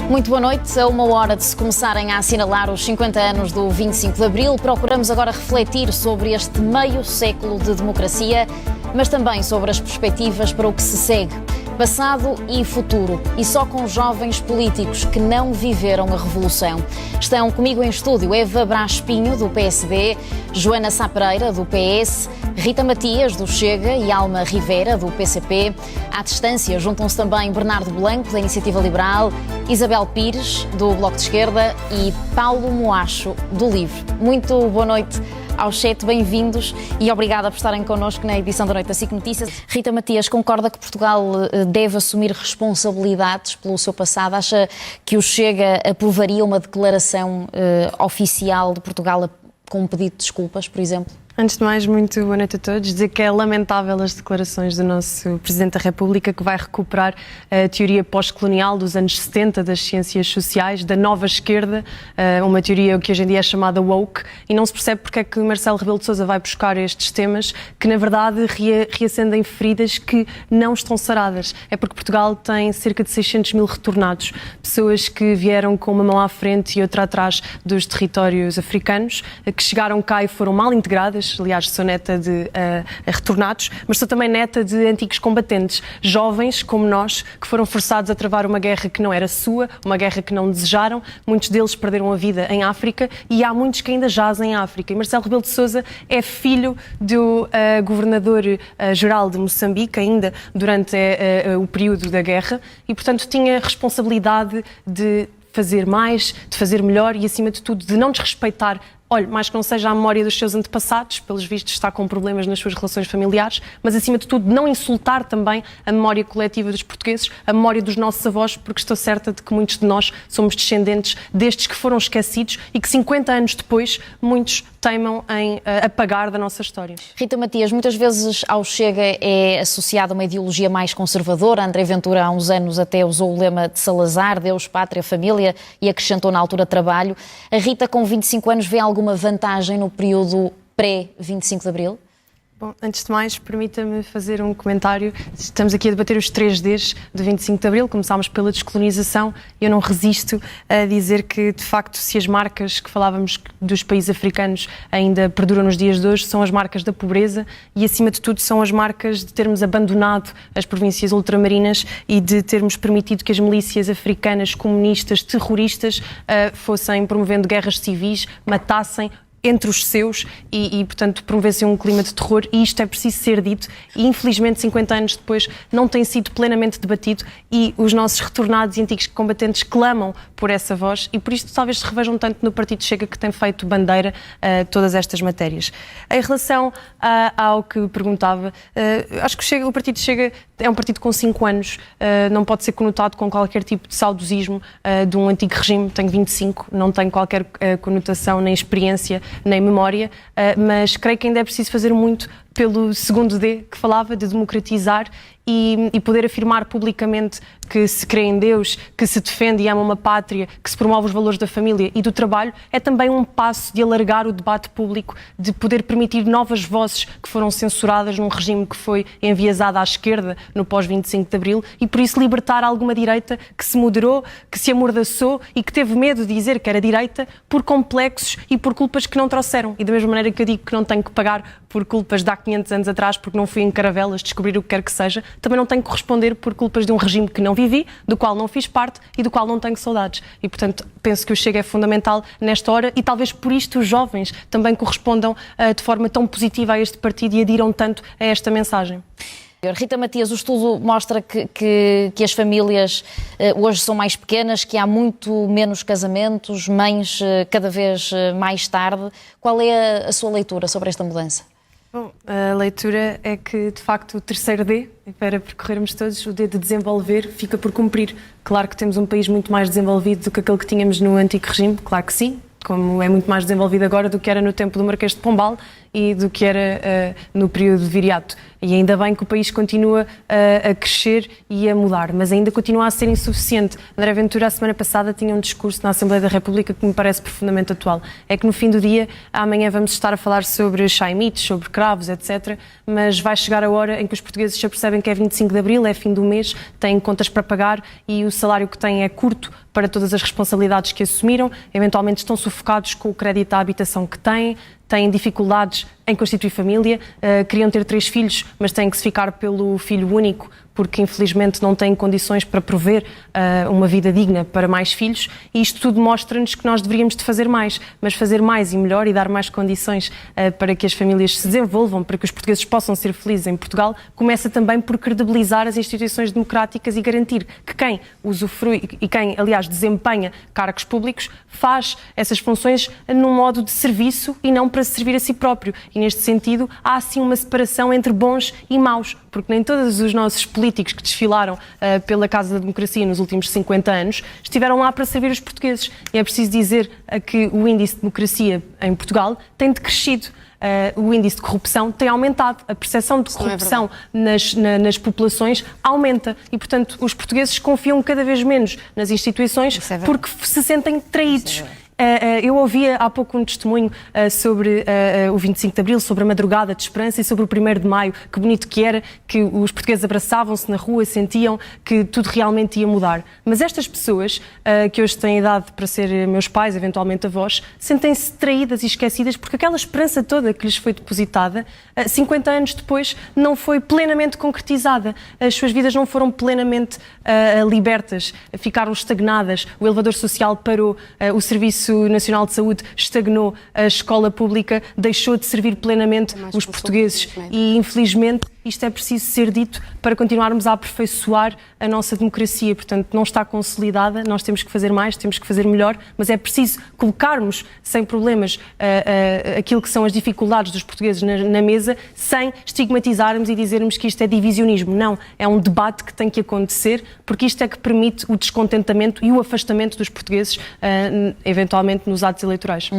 Muito boa noite. A uma hora de se começarem a assinalar os 50 anos do 25 de Abril, procuramos agora refletir sobre este meio século de democracia, mas também sobre as perspectivas para o que se segue, passado e futuro, e só com jovens políticos que não viveram a Revolução. Estão comigo em estúdio Eva Brás Pinho, do PSD, Joana Sá Pereira, do PS, Rita Matias, do Chega, e Alma Rivera, do PCP. À distância juntam-se também Bernardo Blanco, da Iniciativa Liberal, Isabel Pires, do Bloco de Esquerda, e Paulo Moacho, do LIVRE. Muito boa noite aos 7, bem-vindos e obrigada por estarem connosco na edição da Noite da SIC Notícias. Rita Matias, concorda que Portugal deve assumir responsabilidades pelo seu passado? Acha que o Chega aprovaria uma declaração oficial de Portugal com um pedido de desculpas, por exemplo? Antes de mais, muito boa noite a todos. Dizer que é lamentável as declarações do nosso Presidente da República, que vai recuperar a teoria pós-colonial dos anos 70 das ciências sociais, da nova esquerda, uma teoria que hoje em dia é chamada woke, e não se percebe porque é que Marcelo Rebelo de Sousa vai buscar estes temas que, na verdade, reacendem feridas que não estão saradas. É porque Portugal tem cerca de 600 mil retornados, pessoas que vieram com uma mão à frente e outra atrás dos territórios africanos, que chegaram cá e foram mal integradas. Aliás, sou neta de retornados, mas sou também neta de antigos combatentes, jovens como nós, que foram forçados a travar uma guerra que não era sua, uma guerra que não desejaram. Muitos deles perderam a vida em África e há muitos que ainda jazem em África. E Marcelo Rebelo de Sousa é filho do governador-geral de Moçambique, ainda durante o período da guerra, e, portanto, tinha responsabilidade de fazer mais, de fazer melhor e, acima de tudo, de não desrespeitar. Olha, mais que não seja a memória dos seus antepassados, pelos vistos está com problemas nas suas relações familiares, mas acima de tudo não insultar também a memória coletiva dos portugueses, a memória dos nossos avós, porque estou certa de que muitos de nós somos descendentes destes que foram esquecidos e que 50 anos depois muitos teimam em apagar da nossa história. Rita Matias, muitas vezes ao Chega é associada uma ideologia mais conservadora. André Ventura há uns anos até usou o lema de Salazar, Deus, Pátria, Família, e acrescentou na altura trabalho. A Rita, com 25 anos, vê alguma vantagem no período pré-25 de Abril? Bom, antes de mais, permita-me fazer um comentário. Estamos aqui a debater os 3Ds do 25 de Abril, começámos pela descolonização. Eu não resisto a dizer que, de facto, se as marcas que falávamos dos países africanos ainda perduram nos dias de hoje, são as marcas da pobreza e, acima de tudo, são as marcas de termos abandonado as províncias ultramarinas e de termos permitido que as milícias africanas, comunistas, terroristas, fossem promovendo guerras civis, matassem entre os seus e, portanto, promovessem um clima de terror, e isto é preciso ser dito, e infelizmente 50 anos depois não tem sido plenamente debatido, e os nossos retornados e antigos combatentes clamam por essa voz, e por isto talvez se revejam tanto no Partido Chega, que tem feito bandeira todas estas matérias. Em relação ao que perguntava, acho que o Partido Chega é um partido com 5 anos, não pode ser conotado com qualquer tipo de saudosismo de um antigo regime. Tenho 25, não tenho qualquer conotação nem experiência nem memória, mas creio que ainda é preciso fazer muito pelo segundo D que falava, de democratizar e poder afirmar publicamente que se crê em Deus, que se defende e ama uma pátria, que se promove os valores da família e do trabalho. É também um passo de alargar o debate público, de poder permitir novas vozes que foram censuradas num regime que foi enviesado à esquerda no pós-25 de Abril, e por isso libertar alguma direita que se moderou, que se amordaçou e que teve medo de dizer que era direita por complexos e por culpas que não trouxeram. E da mesma maneira que eu digo que não tenho que pagar por culpas de há 500 anos atrás porque não fui em caravelas descobrir o que quer que seja, também não tenho que corresponder por culpas de um regime que não vivi, do qual não fiz parte e do qual não tenho saudades. E, portanto, penso que o Chega é fundamental nesta hora, e talvez por isto os jovens também correspondam de forma tão positiva a este partido e adiram tanto a esta mensagem. Rita Matias, o estudo mostra que as famílias hoje são mais pequenas, que há muito menos casamentos, mães cada vez mais tarde. Qual é a sua leitura sobre esta mudança? Bom, a leitura é que, de facto, o terceiro D, para percorrermos todos, o D de desenvolver, fica por cumprir. Claro que temos um país muito mais desenvolvido do que aquele que tínhamos no antigo regime, claro que sim, como é muito mais desenvolvido agora do que era no tempo do Marquês de Pombal, e do que era no período de viriato. E ainda bem que o país continua a crescer e a mudar, mas ainda continua a ser insuficiente. André Ventura, a semana passada, tinha um discurso na Assembleia da República que me parece profundamente atual. É que no fim do dia, amanhã vamos estar a falar sobre chaimites, sobre cravos, etc. Mas vai chegar a hora em que os portugueses já percebem que é 25 de Abril, é fim do mês, têm contas para pagar e o salário que têm é curto para todas as responsabilidades que assumiram, eventualmente estão sufocados com o crédito à habitação que têm dificuldades em constituir família, queriam ter 3 filhos, mas têm que se ficar pelo filho único, porque infelizmente não têm condições para prover uma vida digna para mais filhos, e isto tudo mostra-nos que nós deveríamos de fazer mais, mas fazer mais e melhor e dar mais condições para que as famílias se desenvolvam, para que os portugueses possam ser felizes em Portugal, começa também por credibilizar as instituições democráticas e garantir que quem usufrui e quem, aliás, desempenha cargos públicos faz essas funções num modo de serviço e não para servir a si próprio. E neste sentido há assim uma separação entre bons e maus, porque nem todos os nossos políticos que desfilaram pela Casa da Democracia nos últimos 50 anos estiveram lá para servir os portugueses. E é preciso dizer que o índice de democracia em Portugal tem decrescido. O índice de corrupção tem aumentado, a percepção de corrupção nas populações aumenta e, portanto, os portugueses confiam cada vez menos nas instituições porque se sentem traídos. Eu ouvia há pouco um testemunho sobre o 25 de Abril, sobre a madrugada de esperança e sobre o 1º de Maio. Que bonito que era, que os portugueses abraçavam-se na rua, sentiam que tudo realmente ia mudar. Mas estas pessoas, que hoje têm idade para ser meus pais, eventualmente avós, sentem-se traídas e esquecidas porque aquela esperança toda que lhes foi depositada, 50 anos depois, não foi plenamente concretizada. As suas vidas não foram plenamente libertas, ficaram estagnadas, o elevador social parou, o Serviço Nacional de Saúde estagnou, a escola pública deixou de servir plenamente os portugueses e, infelizmente, isto é preciso ser dito para continuarmos a aperfeiçoar a nossa democracia. Portanto, não está consolidada, nós temos que fazer mais, temos que fazer melhor, mas é preciso colocarmos sem problemas aquilo que são as dificuldades dos portugueses na mesa, sem estigmatizarmos e dizermos que isto é divisionismo. Não, é um debate que tem que acontecer, porque isto é que permite o descontentamento e o afastamento dos portugueses, eventualmente nos atos eleitorais.